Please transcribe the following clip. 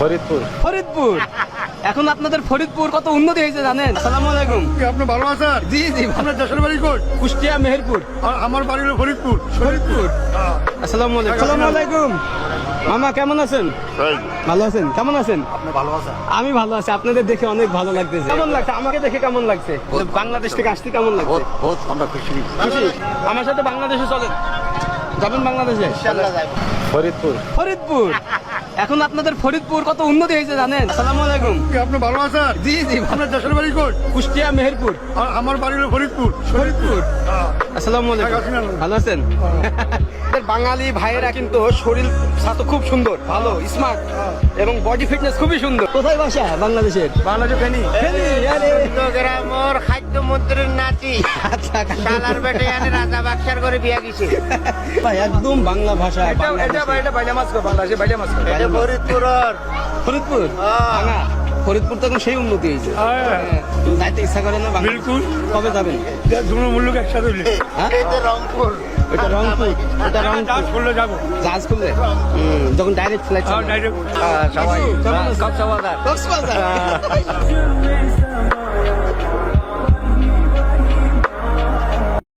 ফরিদপুর। ফরিদপুর। এখন আপনাদের ফরিদপুর কত উন্নতি হয়েছে জানেন? আসসালামু আলাইকুম। আপনি ভালো আছেন? জি জি। আপনার দেশের বাড়ি কোট? কুষ্টিয়া মেহেরপুর। আর আমার বাড়ি হলো ফরিদপুর। ফরিদপুর। আসসালামু আলাইকুম। আসসালামু আলাইকুম। মামা কেমন আছেন? ভালো আছেন? কেমন আছেন? আপনি ভালো আছেন? আমি ভালো আছি। আপনাদের দেখে অনেক ভালো লাগতেছে। কেমন লাগছে? আমাকে দেখে কেমন লাগছে? বাংলাদেশ থেকে আসতে কেমন লাগছে? বহুত আমরা খুশি। খুশি? আমার সাথে বাংলাদেশে চলেন। যাবেন বাংলাদেশে? ফরিদপুর। ফরিদপুর। এখন আপনাদের ফরিদপুর কত উন্নতি হয়েছে জানেন? আসসালামু আলাইকুম। আপনি ভালো আছেন? জি জি। আপনার দেশের বাড়ি কোট? কুষ্টিয়া মেহেরপুর। আর আমার বাড়ি হলো ফরিদপুর। ফরিদপুর। আসসালামু আলাইকুম। শেখ হাসিনা। ভালো আছেন? আমাদের বাঙালি ভাইয়েরা কিন্তু শরীর স্বাস্থ্য খুব সুন্দর, ভালো, স্মার্ট এবং বডি ফিটনেস খুবই সুন্দর। কোথায় বাসা বাংলাদেশের? বাংলাদেশ ফেনী। ফেনী, আরে। গ্রামর খাদ্য মন্ত্রীর নাতি আচ্ছা, শালার বেটে এনে রাজা বাক্সার করে বিয়া গেছে। ভাই একদম বাংলা ভাষা। এটা ফরিদপুরের ফরিদপুর ভাঙা। ফরিদপুর তো এখন সেই উন্নতি হয়েছে। যাইতে ইচ্ছা করে না বাংলা? বিলকুল। কবে যাবেন? দুটো মূল্য একসাথে হইলে হ্যাঁ? এটা রংপুর। এটা রংপুর। এটা রংপুর। কাজ করলে যাবো। জাহাজ করলে যখন ডাইরেক্ট ফ্লাইট ডাইরেক্ট সবাই কক্সবাজার।